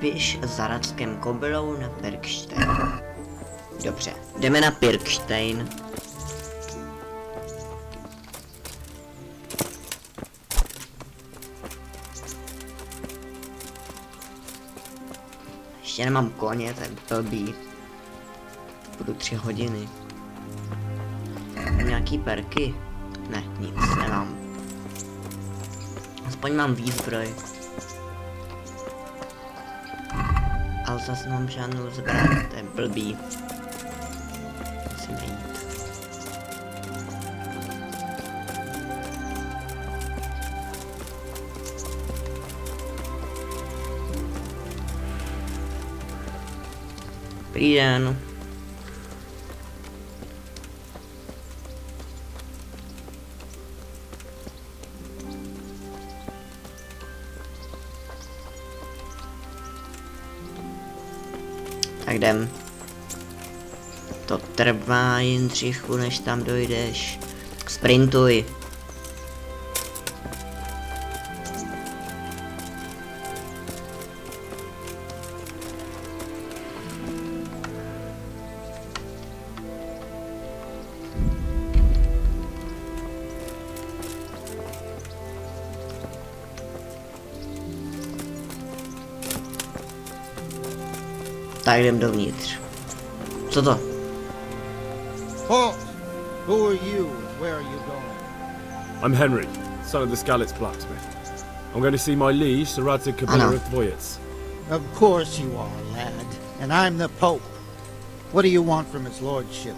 Běž za Rackem kobylou na Pirkstein. Dobře, jdeme na Pirkstein. Ještě nemám koně, to je blbý. Budu 3 hodiny. Nějaký perky? Ne, nic nemám. Aspoň mám výzbroj. Ale zase nemám žádnou zbraň, to je blbý. Musíme jít. Dobrý den. Tak jdem. To trvá jen 3 chvíle, než tam dojdeš. Sprintuj. Tak jdem dovnitř. Co to? Halt! Who are you? Where are you going? I'm Henry, son of the Skalitz blacksmith. I'm going to see my liege, Sir Radzig Kabila of Dvoyets. Of course you are, lad. And I'm the Pope. What do you want from his lordship?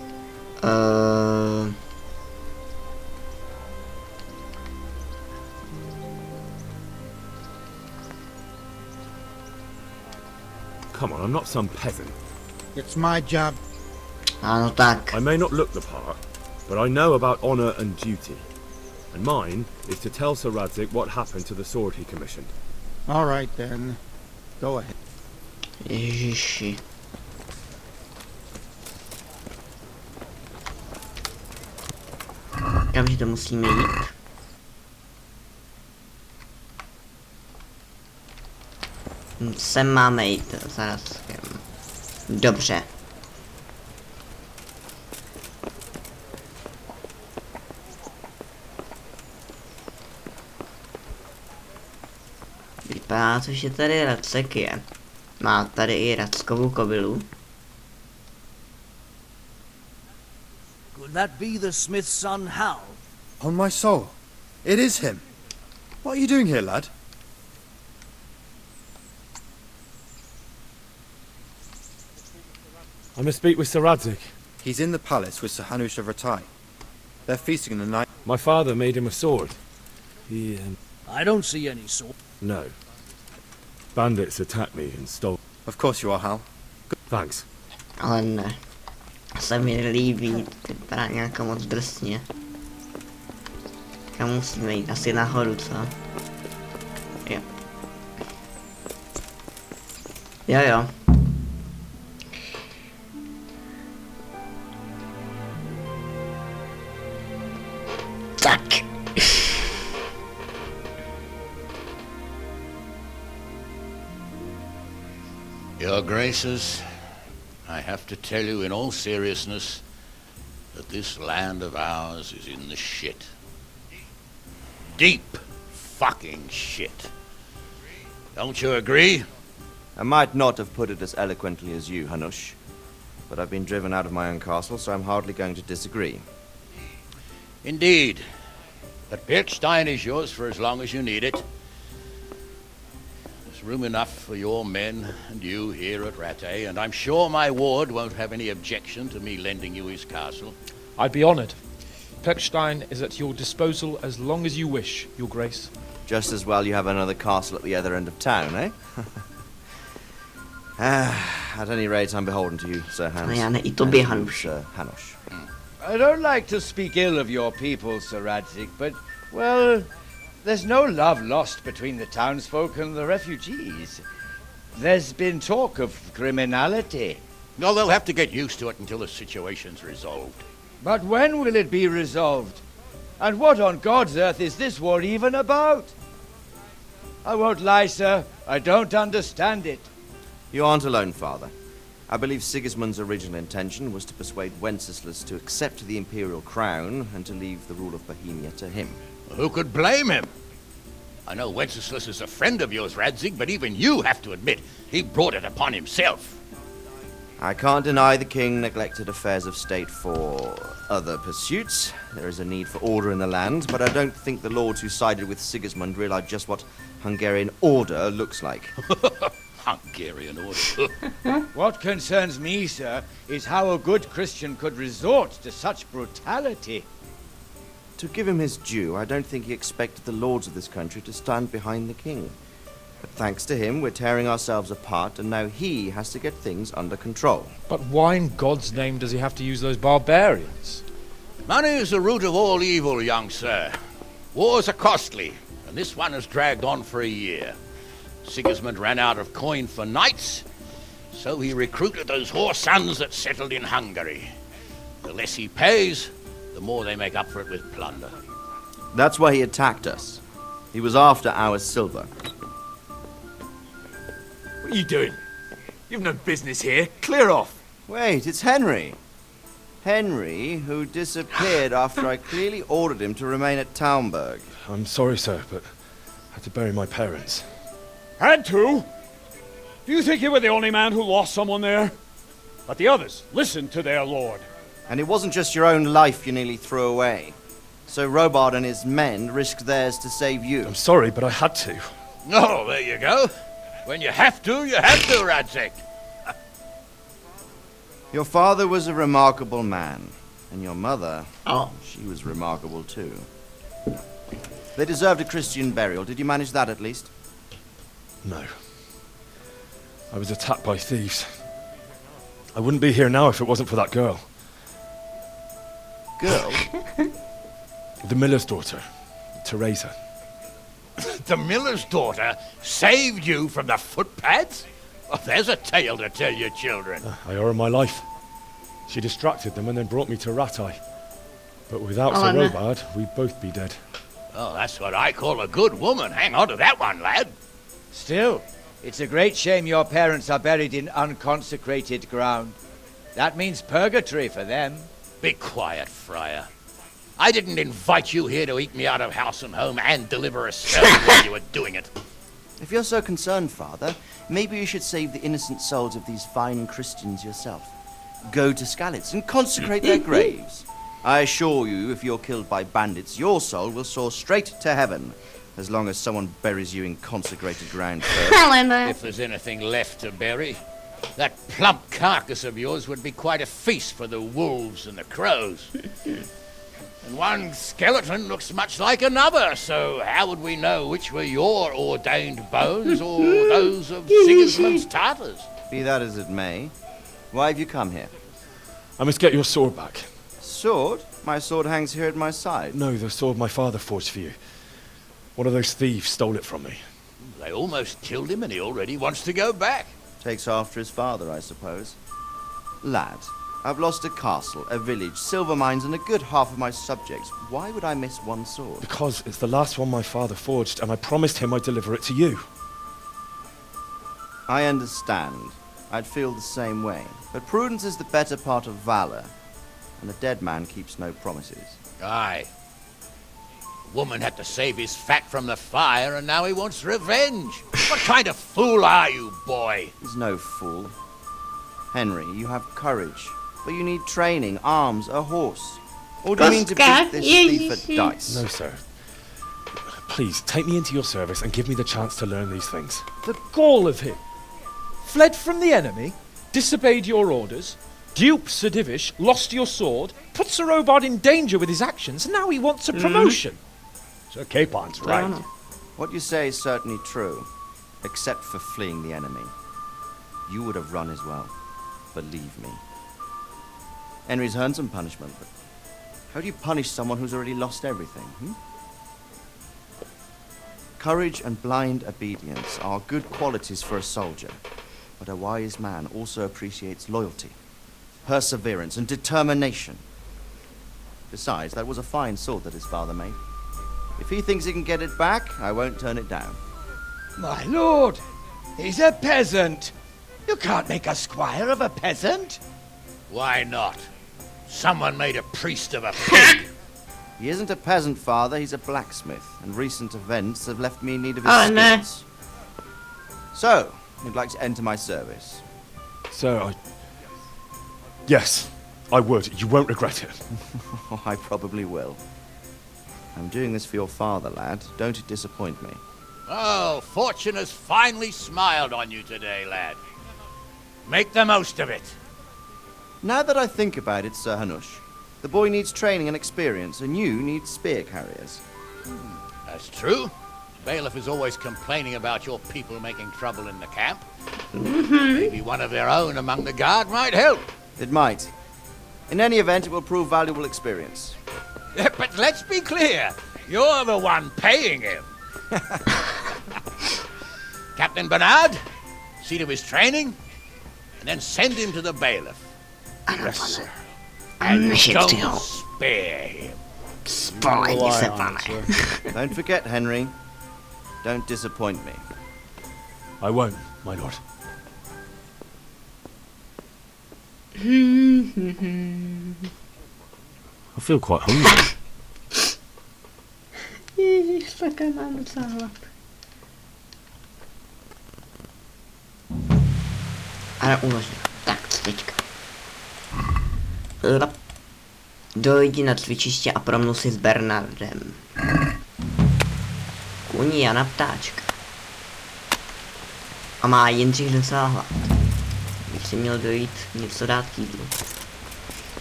Come on, I'm not some peasant. It's my job. Ano tak. I may not look the part, but I know about honour and duty. And mine is to tell Sir Radzig what happened to the sword he commissioned. All right then. Go ahead. Ježiši. Kamže to musíme jít? Sem máme jít za Rackem. Dobře. Vypadá to, že tady Racek je. Má tady i Rackovu kobylu. Could that be the smith's son, Hal? On my soul, it is him. What are you doing here, lad? I must speak with Sir Radzig. He's in the palace with Sir Hanush of Ratai. They're feasting in the night. My father made him a sword. He, I don't see any sword. No. Bandits attacked me and stole... Of course you are, Hal. Thanks. Ale ne. Se mi líbí, vypadá nějaká moc drsně. Kam musíme jít? Asi nahoru, co? Jo. Jo, jo. Tak. Your Graces, I have to tell you in all seriousness that this land of ours is in the shit. Deep fucking shit. Don't you agree? I might not have put it as eloquently as you, Hanush, but I've been driven out of my own castle, so I'm hardly going to disagree. Indeed. But Pirkstein is yours for as long as you need it. There's room enough for your men and you here at Rattay, and I'm sure my ward won't have any objection to me lending you his castle. I'd be honoured. Pirkstein is at your disposal as long as you wish, Your Grace. Just as well you have another castle at the other end of town, eh? At any rate, I'm beholden to you, Sir Hans. No já ne, i tobě, and you, Hanuš. Sir Hanush. I don't like to speak ill of your people, Sir Radzig, but, well, there's no love lost between the townsfolk and the refugees. There's been talk of criminality. No, they'll have to get used to it until the situation's resolved. But when will it be resolved? And what on God's earth is this war even about? I won't lie, sir, I don't understand it. You aren't alone, Father. I believe Sigismund's original intention was to persuade Wenceslas to accept the imperial crown and to leave the rule of Bohemia to him. Who could blame him? I know Wenceslas is a friend of yours, Radzig, but even you have to admit he brought it upon himself. I can't deny the king neglected affairs of state for other pursuits. There is a need for order in the land, but I don't think the lords who sided with Sigismund realized just what Hungarian order looks like. Hungarian order. What concerns me, sir, is how a good Christian could resort to such brutality. To give him his due, I don't think he expected the lords of this country to stand behind the king. But thanks to him, we're tearing ourselves apart, and now he has to get things under control. But why in God's name does he have to use those barbarians? Money is the root of all evil, young sir. Wars are costly, and this one has dragged on for a year. Sigismund ran out of coin for knights, so he recruited those whore sons that settled in Hungary. The less he pays, the more they make up for it with plunder. That's why he attacked us. He was after our silver. What are you doing? You've no business here. Clear off. Wait, it's Henry. Henry, who disappeared after I clearly ordered him to remain at Taumburg. I'm sorry, sir, but I had to bury my parents. Had to? Do you think you were the only man who lost someone there? But the others listened to their lord. And it wasn't just your own life you nearly threw away. So Robard and his men risked theirs to save you. I'm sorry, but I had to. Oh, there you go. When you have to, Radzig. Your father was a remarkable man. And your mother, Oh. she was remarkable too. They deserved a Christian burial. Did you manage that at least? No. I was attacked by thieves. I wouldn't be here now if it wasn't for that girl. Girl? The miller's daughter, Teresa. The miller's daughter saved you from the footpads? Oh, there's a tale to tell your children. I owe her my life. She distracted them and then brought me to Ratai. But without Sir no. Robard, we'd both be dead. Oh, that's what I call a good woman. Hang on to that one, lad. Still, it's a great shame your parents are buried in unconsecrated ground. That means purgatory for them. Be quiet, Friar. I didn't invite you here to eat me out of house and home and deliver a sermon while you were doing it. If you're so concerned, Father, maybe you should save the innocent souls of these fine Christians yourself. Go to Skalitz and consecrate their graves. I assure you, if you're killed by bandits, your soul will soar straight to heaven, as long as someone buries you in consecrated ground first. Helena. If there's anything left to bury, that plump carcass of yours would be quite a feast for the wolves and the crows. And one skeleton looks much like another, so how would we know which were your ordained bones or those of Sigismund's Tartars? Be that as it may, why have you come here? I must get your sword back. Sword? My sword hangs here at my side. No, the sword my father forged for you. One of those thieves stole it from me. They almost killed him and he already wants to go back. Takes after his father, I suppose. Lad, I've lost a castle, a village, silver mines, and a good half of my subjects. Why would I miss one sword? Because it's the last one my father forged, and I promised him I'd deliver it to you. I understand. I'd feel the same way. But prudence is the better part of valor, and a dead man keeps no promises. Aye. The woman had to save his fat from the fire, and now he wants revenge. What kind of fool are you, boy? He's no fool. Henry, you have courage, but you need training, arms, a horse. Or do you mean to beat this thief at dice? No, sir. Please, take me into your service and give me the chance to learn these things. The gall of him. Fled from the enemy, disobeyed your orders, duped Sir Divish, lost your sword, put Sir Robard in danger with his actions, and now he wants a promotion. Sir Capon's right. What you say is certainly true, except for fleeing the enemy. You would have run as well, believe me. Henry's earned some punishment, but how do you punish someone who's already lost everything, Courage and blind obedience are good qualities for a soldier, but a wise man also appreciates loyalty, perseverance, and determination. Besides, that was a fine sword that his father made. If he thinks he can get it back, I won't turn it down. My lord, he's a peasant. You can't make a squire of a peasant. Why not? Someone made a priest of a pig. He isn't a peasant, Father. He's a blacksmith, and recent events have left me in need of his Oh, no. skills. So, you'd like to enter my service? Sir, Yes, I would. You won't regret it. Oh, I probably will. I'm doing this for your father, lad. Don't disappoint me. Oh, fortune has finally smiled on you today, lad. Make the most of it. Now that I think about it, Sir Hanush, the boy needs training and experience, and you need spear carriers. That's true. Bailiff is always complaining about your people making trouble in the camp. Maybe one of their own among the guard might help. It might. In any event, it will prove valuable experience. But let's be clear. You're the one paying him. Captain Bernard, see to his training, and then send him to the bailiff. Yes, sir. And Myšet si don't ho. spare him. Spolehni se, pane. Don't forget, Henry. Don't disappoint me. I won't, my lord. I feel quite hungry. Ježiš, také mám docela hlad. Ale uložím. Tak, cvička. Dojdi na cvičiště a promluv si s Bernardem. Kůň Jana ptáčka. A má Jindřich docela hlad. Bych si měl dojít něco dát k jídlu.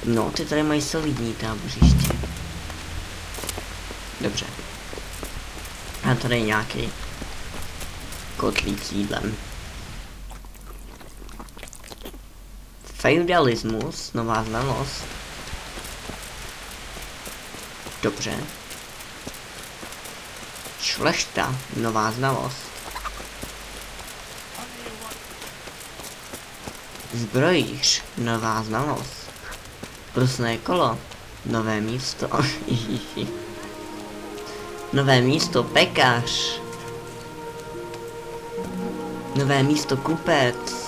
No, ty tady mají solidní tábořiště. Dobře. A tady je nějaký kotlík s jídlem. Feudalismus, nová znalost. Dobře. Šlechta, nová znalost. Zbrojíř, nová znalost. Brusné kolo, nové místo. Nové místo pekař. Nové místo kupec.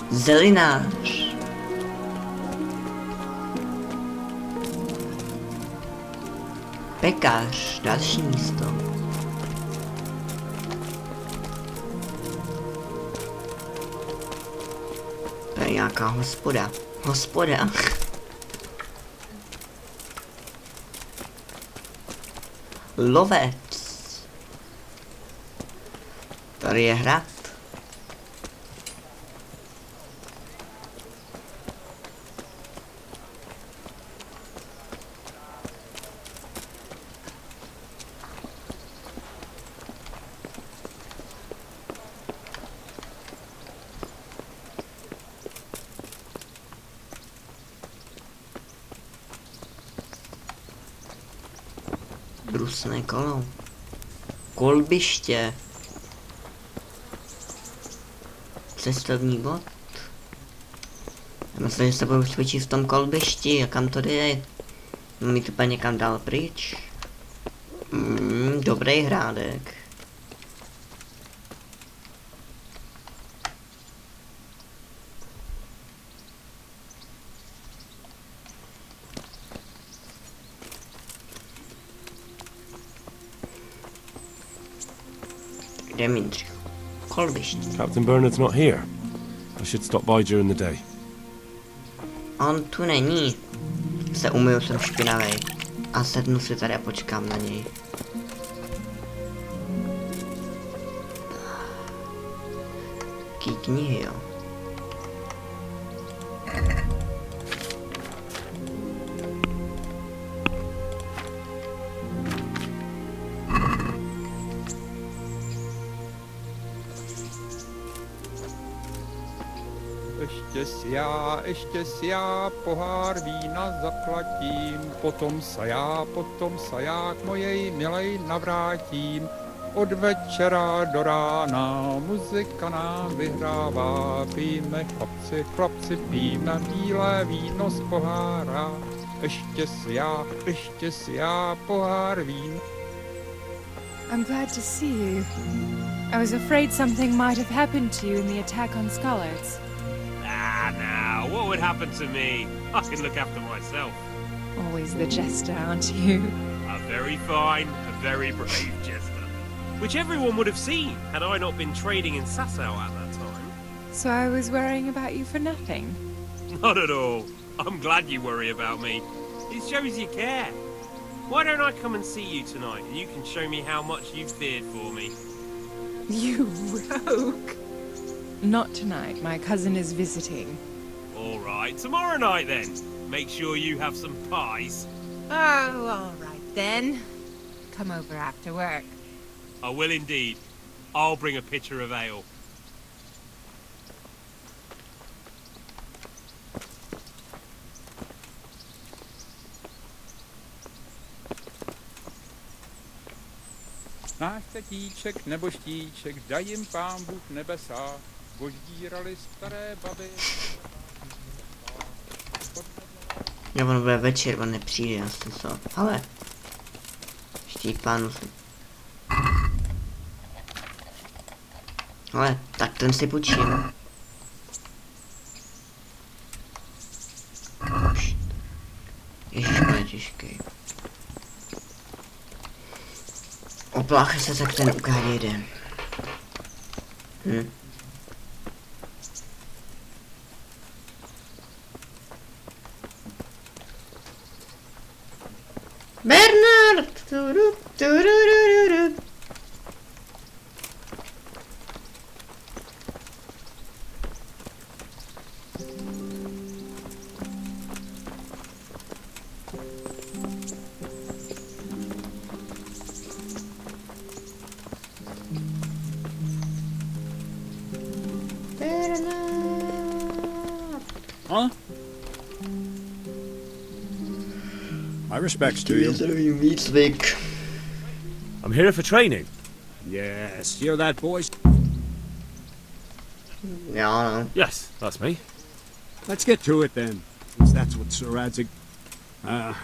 Zelinář. Pekař, další místo. To je nějaká hospoda. Hospoda. Lovec. Tady je hrad. Brusné kolo. Kolbiště. Cestovní bod. Já myslím, že se budu cvičit v tom kolbišti. A kam to jde? Mi to pak někam dál pryč. Dobrý hrádek. Kde mi dřív? Kolbišť. Captain Bernard's not here. I should stop by during the day. On tu není. Se umyju, jsem špinavej. A sednu si tady a počkám na něj. Jaký knihy, jo? Ještě si já pohár vína zaplatím, potom se já k mojej milej navrátím. Od večera do rána muzika nám vyhrává, pijme chlapci, pijme bílé víno z pohára. Ještě si já pohár vína. I'm glad to see you. I was afraid something might have happened to you in the attack on Schollards. Ah, now, what would happen to me? I can look after myself. Always the jester, aren't you? A very fine, a very brave jester. Which everyone would have seen had I not been trading in Sasau at that time. So I was worrying about you for nothing? Not at all. I'm glad you worry about me. It shows you care. Why don't I come and see you tonight, and you can show me how much you've feared for me? You rogue! Not tonight. My cousin is visiting. All right, tomorrow night then. Make sure you have some pies. Oh, all right then. Come over after work. I will indeed. I'll bring a pitcher of ale. Náš tatíček nebo štíček, daj jim pán Bůh nebesa, boždírali staré baby. Já on bude večer, on nepřijde, já jsem se. Ale. Štít pánu. Ale, tak ten si počím. Ježiš, bude těžký. Oplácha se, tak ten ukáže jde. Bernard! Huh? My respects to you. I'm here for training. Yes, hear that, boys? Yeah, I know. Yes, that's me. Let's get to it then, since that's what Sir Radzig... and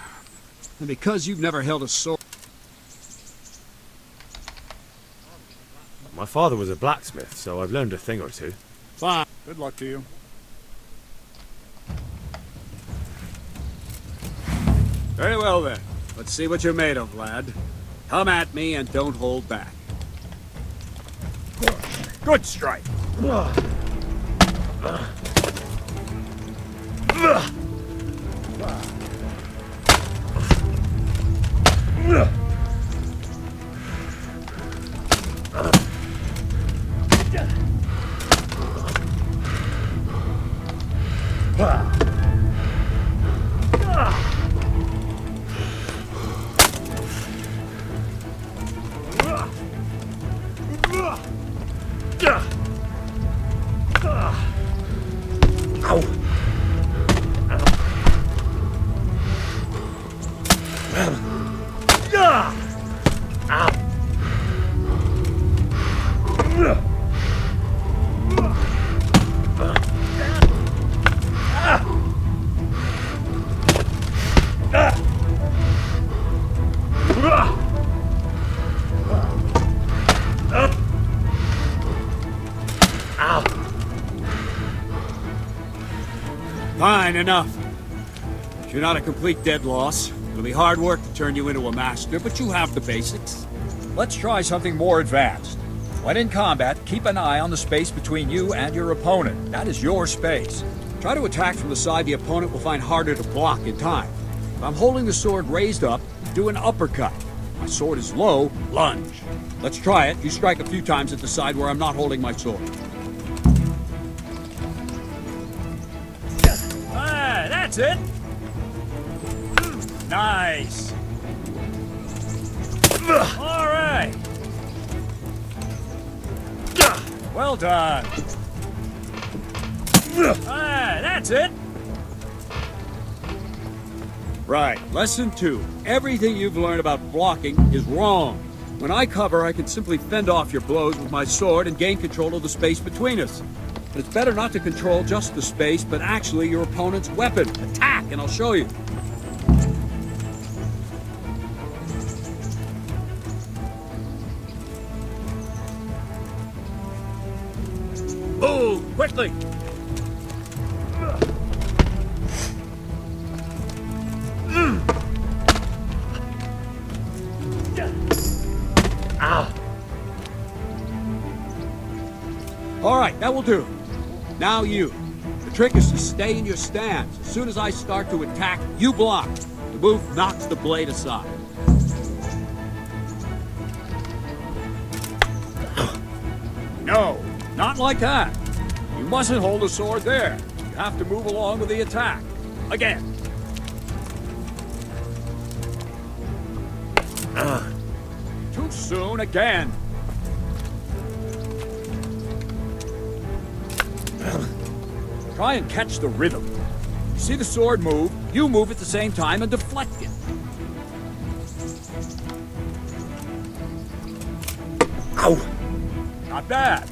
because you've never held a sword... My father was a blacksmith, so I've learned a thing or two. Fine. Good luck to you. Very well then. Let's see what you're made of, lad. Come at me and don't hold back. Good strike. Fine, enough. You're not a complete dead loss. It'll be hard work to turn you into a master, but you have the basics. Let's try something more advanced. When in combat, keep an eye on the space between you and your opponent. That is your space. Try to attack from the side the opponent will find harder to block in time. If I'm holding the sword raised up, do an uppercut. If my sword is low, lunge. Let's try it. You strike a few times at the side where I'm not holding my sword. Ah, that's it. Nice. All right. Well done. Ah, that's it. Right. Lesson 2. Everything you've learned about blocking is wrong. When I cover, I can simply fend off your blows with my sword and gain control of the space between us. But it's better not to control just the space, but actually your opponent's weapon. Attack, and I'll show you. Move, quickly! Ow! All right, that will do. Now you. The trick is to stay in your stance. As soon as I start to attack, you block. The move knocks the blade aside. No, not like that. You mustn't hold the sword there. You have to move along with the attack. Again. Too soon again. Try and catch the rhythm. You see the sword move, you move at the same time and deflect it. Ow! Not bad.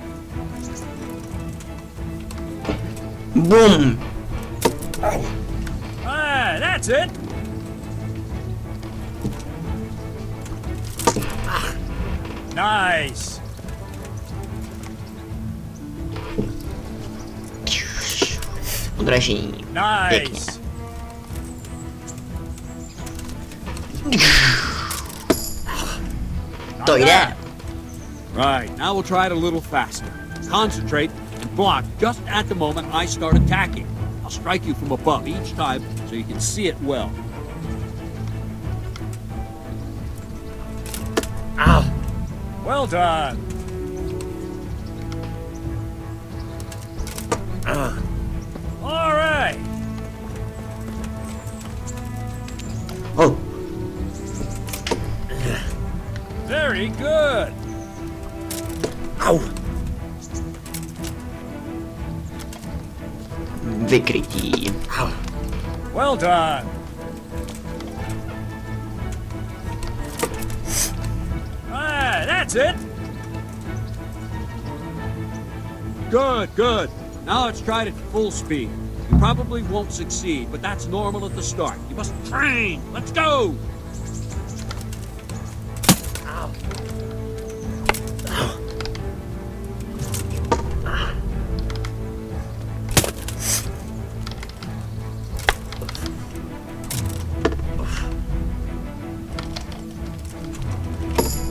Boom! Ah, that's it. Nice. Odražení. Nice. To jde. Right, now we'll try it a little faster. Concentrate and block just at the moment I start attacking. I'll strike you from above each time so you can see it well. Ow! Well done. All right. Oh. Very good. Ow. Vykrytí. Well done. Ah, that's it. Good, good. Now let's try it at full speed. You probably won't succeed, but that's normal at the start. You must train. Let's go. Ow.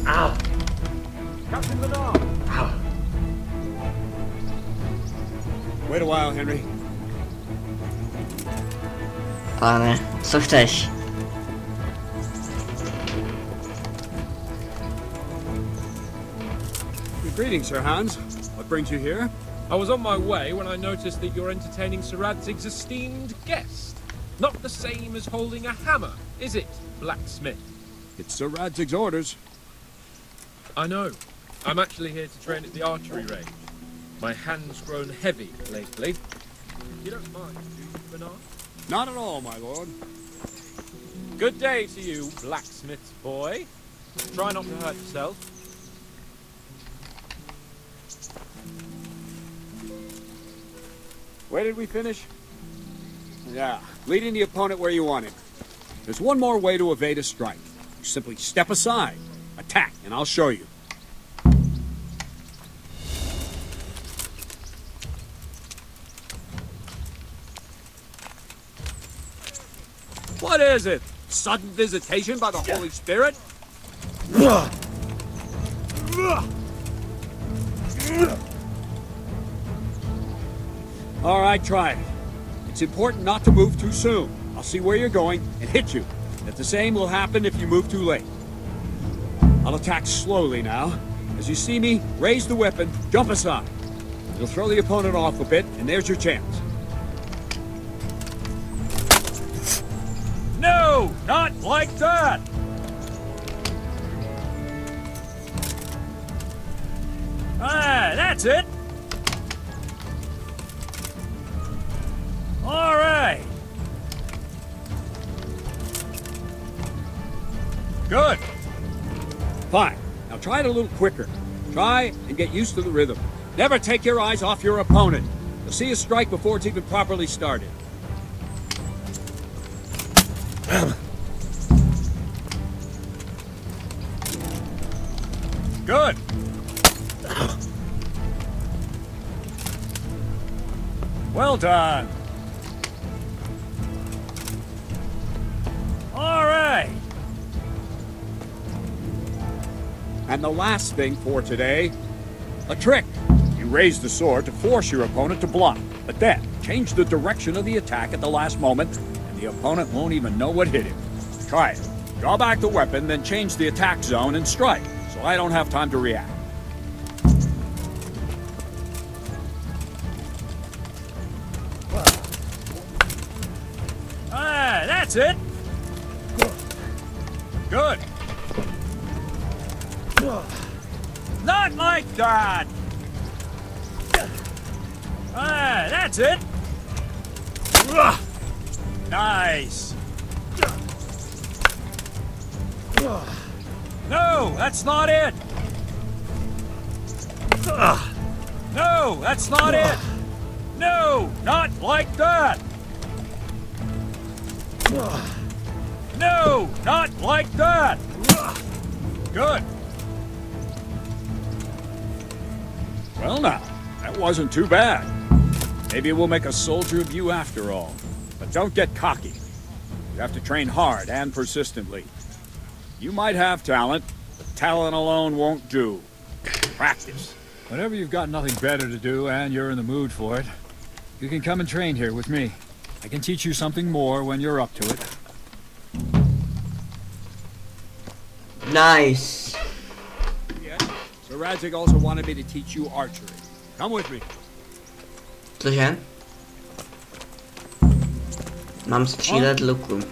Ow. Captain Ladon. Ow. Wait a while, Henry. Pane, co chceš? Greetings, Sir Hans. What brings you here? I was on my way when I noticed that you're entertaining Sir Radzig's esteemed guest. Not the same as holding a hammer, is it, blacksmith? It's Sir Radzig's orders. I know. I'm actually here to train at the archery range. My hand's grown heavy lately. You don't mind, do you, Bernard? Not at all, my lord. Good day to you, blacksmith's boy. Try not to hurt yourself. Where did we finish? Yeah, leading the opponent where you want him. There's one more way to evade a strike. You simply step aside, attack, and I'll show you. What is it? Sudden visitation by the Holy Spirit? All right, try it. It's important not to move too soon. I'll see where you're going and hit you. And the same will happen if you move too late. I'll attack slowly now. As you see me, raise the weapon, jump aside. It'll throw the opponent off a bit, and there's your chance. No, not like that! Ah, that's it! All right! Good! Fine. Now try it a little quicker. Try and get used to the rhythm. Never take your eyes off your opponent. You'll see a strike before it's even properly started. Good. Well done. All right. And the last thing for today, a trick. You raise the sword to force your opponent to block, but then change the direction of the attack at the last moment, and the opponent won't even know what hit him. Try it. Draw back the weapon, then change the attack zone and strike, so I don't have time to react. Ah, that's it. Good. Not like that. Ah, that's it. Nice. No, that's not it. No, that's not it. No, not like that. No, not like that. Good. Well now, that wasn't too bad. Maybe we'll make a soldier of you after all. But don't get cocky. You have to train hard and persistently. You might have talent, but talent alone won't do. Practice. Whenever you've got nothing better to do and you're in the mood for it, you can come and train here with me. I can teach you something more when you're up to it. Nice. Yeah. So Radzik also wanted me to teach you archery. Come with me. Cože? Mám střílet luku.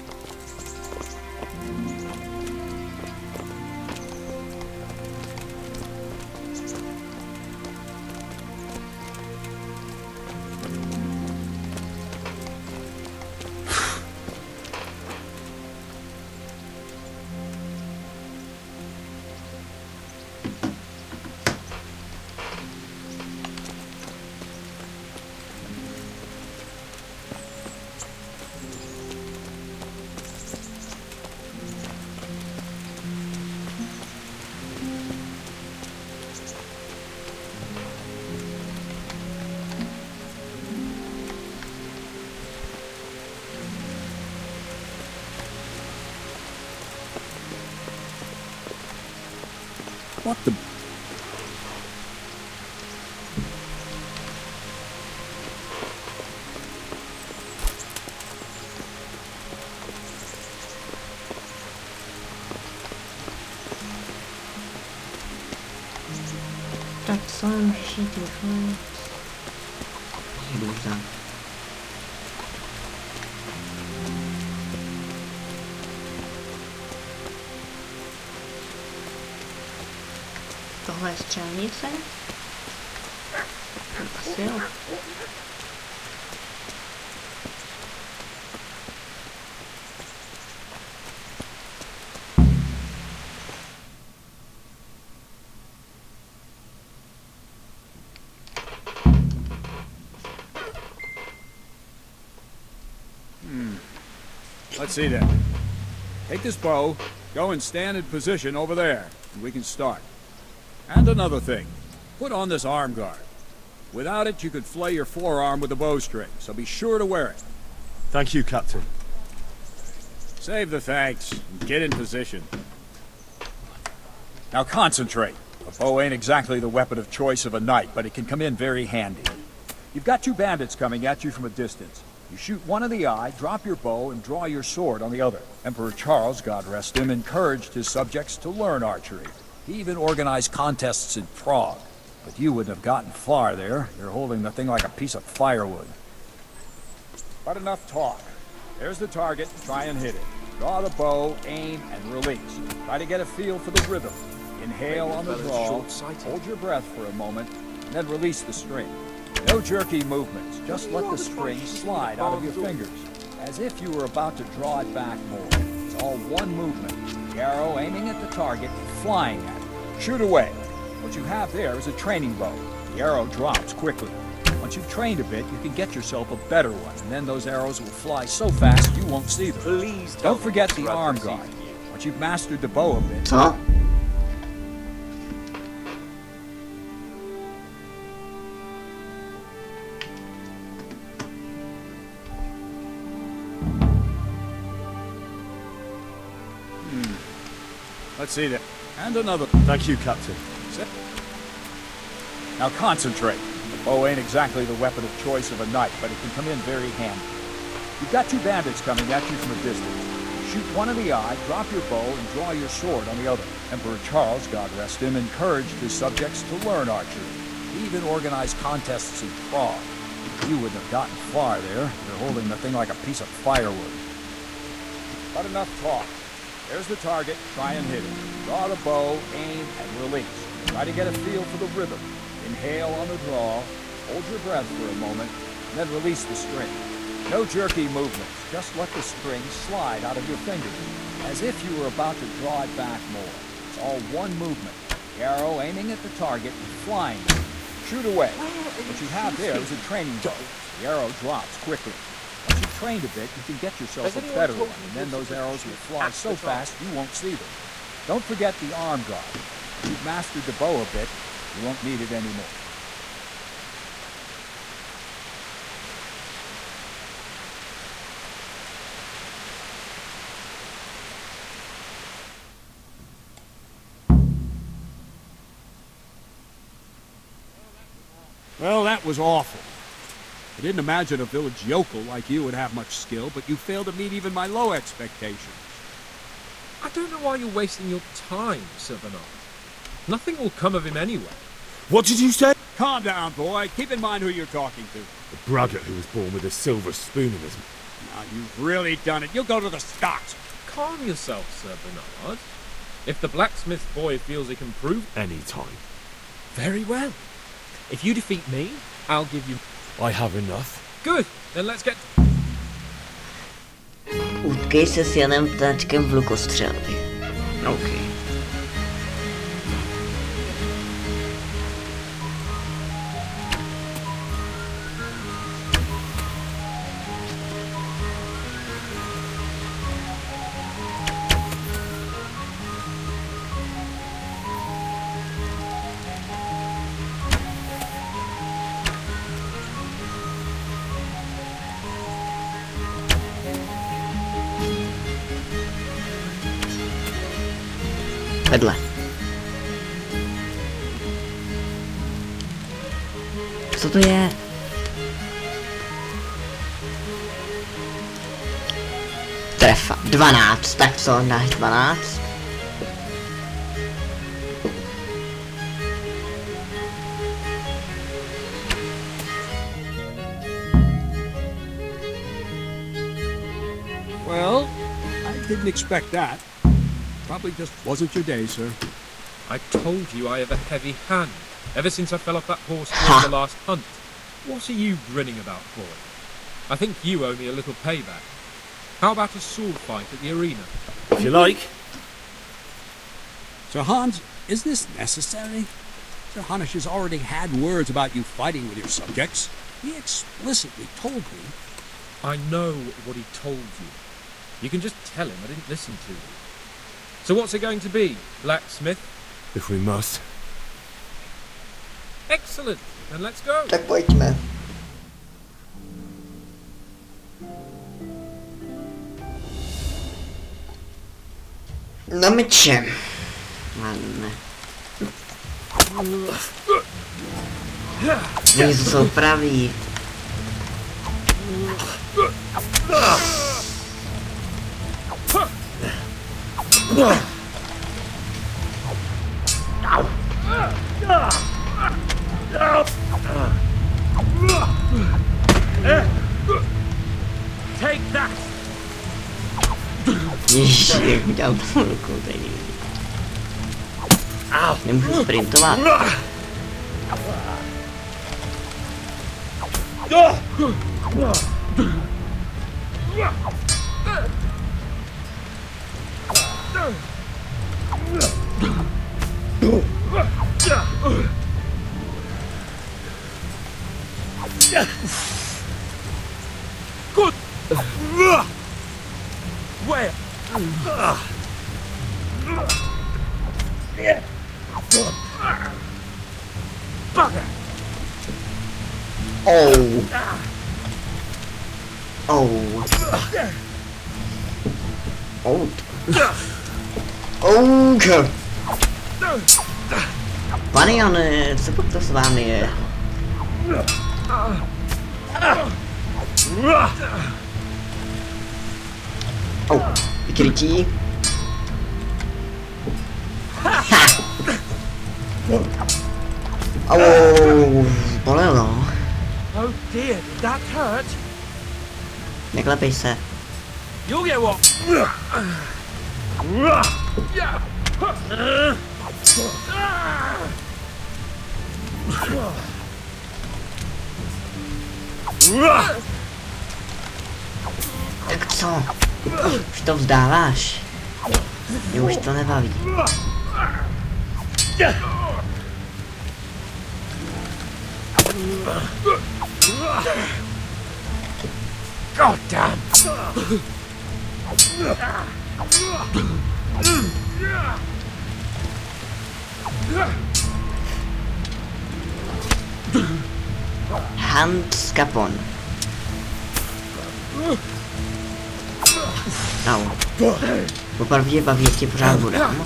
What the... That's some shitty fun. Loser. Tohle je střelnice? Asi jo. Let's see then. Take this bow, go and stand in position over there, and we can start. And another thing, put on this arm guard. Without it, you could flay your forearm with a bowstring, so be sure to wear it. Thank you, Captain. Save the thanks, and get in position. Now concentrate. A bow ain't exactly the weapon of choice of a knight, but it can come in very handy. You've got two bandits coming at you from a distance. You shoot one in the eye, drop your bow, and draw your sword on the other. Emperor Charles, God rest him, encouraged his subjects to learn archery. He even organized contests in Prague. But you wouldn't have gotten far there. You're holding the thing like a piece of firewood. But enough talk. There's the target. Try and hit it. Draw the bow, aim, and release. Try to get a feel for the rhythm. Inhale on the draw, hold your breath for a moment, and then release the string. No jerky movements. Just let the string slide out of your fingers, as if you were about to draw it back more. It's all one movement. The arrow aiming at the target, flying at it. Shoot away. What you have there is a training bow. The arrow drops quickly. Once you've trained a bit, you can get yourself a better one, and then those arrows will fly so fast you won't see them. Please don't forget the arm guard. Once you've mastered the bow a bit... Co? Let's see that. And another. Thank you, Captain. Now concentrate. The bow ain't exactly the weapon of choice of a knight, but it can come in very handy. You've got two bandits coming at you from a distance. Shoot one in the eye, drop your bow, and draw your sword on the other. Emperor Charles, God rest him, encouraged his subjects to learn archery. He even organized contests in Prague. You wouldn't have gotten far there. You're holding the thing like a piece of firewood. But enough talk. There's the target. Try and hit it. Draw the bow, aim, and release. Try to get a feel for the rhythm. Inhale on the draw, hold your breath for a moment, and then release the string. No jerky movements. Just let the string slide out of your fingers, as if you were about to draw it back more. It's all one movement. The arrow aiming at the target and flying. Shoot away. What you have there is a training bow. The arrow drops quickly. Once you've trained a bit, you can get yourself a better one, and then those arrows will fly so fast you won't see them. Don't forget the arm guard. If you've mastered the bow a bit, you won't need it anymore. Well, that was awful. I didn't imagine a village yokel like you would have much skill, but you failed to meet even my low expectations. I don't know why you're wasting your time, Sir Bernard. Nothing will come of him anyway. What did you say? Calm down, boy. Keep in mind who you're talking to. The braggart who was born with a silver spoon in his mouth. Now, you've really done it. You'll go to the stocks. Calm yourself, Sir Bernard. If the blacksmith boy feels he can prove... Any time. Very well. If you defeat me, I'll give you... I have enough. Good. Then let's get... Utkej se s Janem Ptáčkem v lukostřelbě. OK. Vedle. Co to je? Trefa. 12. Tak co, dáš 12? Well, I didn't expect that. Probably just wasn't your day, sir. I told you I have a heavy hand, ever since I fell off that horse during the last hunt. What are you grinning about, boy? I think you owe me a little payback. How about a sword fight at the arena? If you like. Sir Hans, is this necessary? Sir Hanush has already had words about you fighting with your subjects. He explicitly told me. I know what he told you. You can just tell him I didn't listen to you. So what's it going to be, blacksmith? If we must. Excellent. Then let's go. Tak pojďme. Na meče. Máme. Oni jsou praví. Take that. Ježiš, jak udělal tu rukou tady. Nemůžu sprintovat. Good. Where? Bugger. Oh. Oh. Oh. OK. Pane Jane, co to s vámi je? Vykrytí. Bolelo. Oh dear, did that hurt? Neklepej se. You'll get one. Tak co? Už to vzdáváš? Mě už to nebaví. God damn. Hans Capon. Au. Popravdě baví tě pořád budám.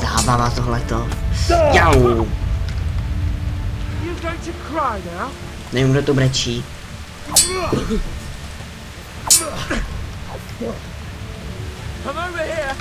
Zábava tohleto. Jau. You going to cry now? Nevím, kdo to brečí. Come over here.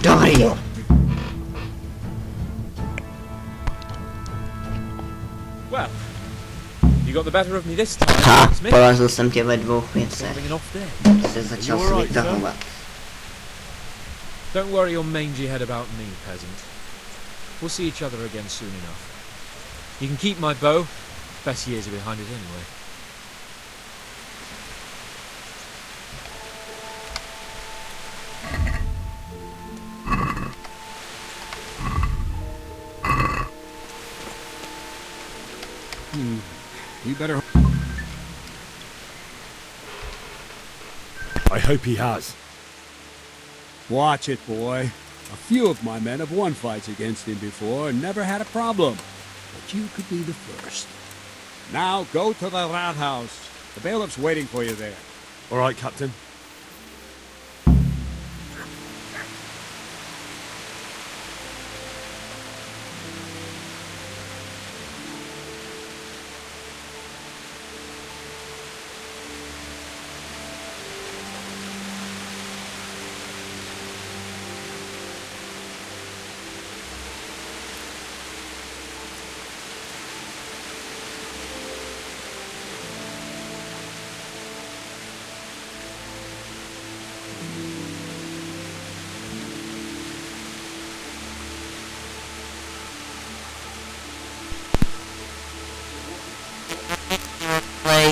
Dobrý. Well, you got the better of me this time, Ha, Smith. porazil jsem tě ve dvou věcech. Something enough there. Se začal si vytahovat. Don't worry your mangy head about me, peasant. We'll see each other again soon enough. You can keep my bow. Best years are behind it anyway. You better... I hope he has. Watch it, boy. A few of my men have won fights against him before and never had a problem. But you could be the first. Now go to the rat house. The bailiff's waiting for you there. All right, Captain.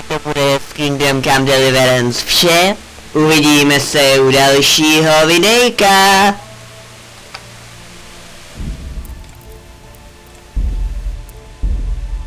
To bude v Kingdom Come Deliverance vše. Uvidíme se u dalšího videjka.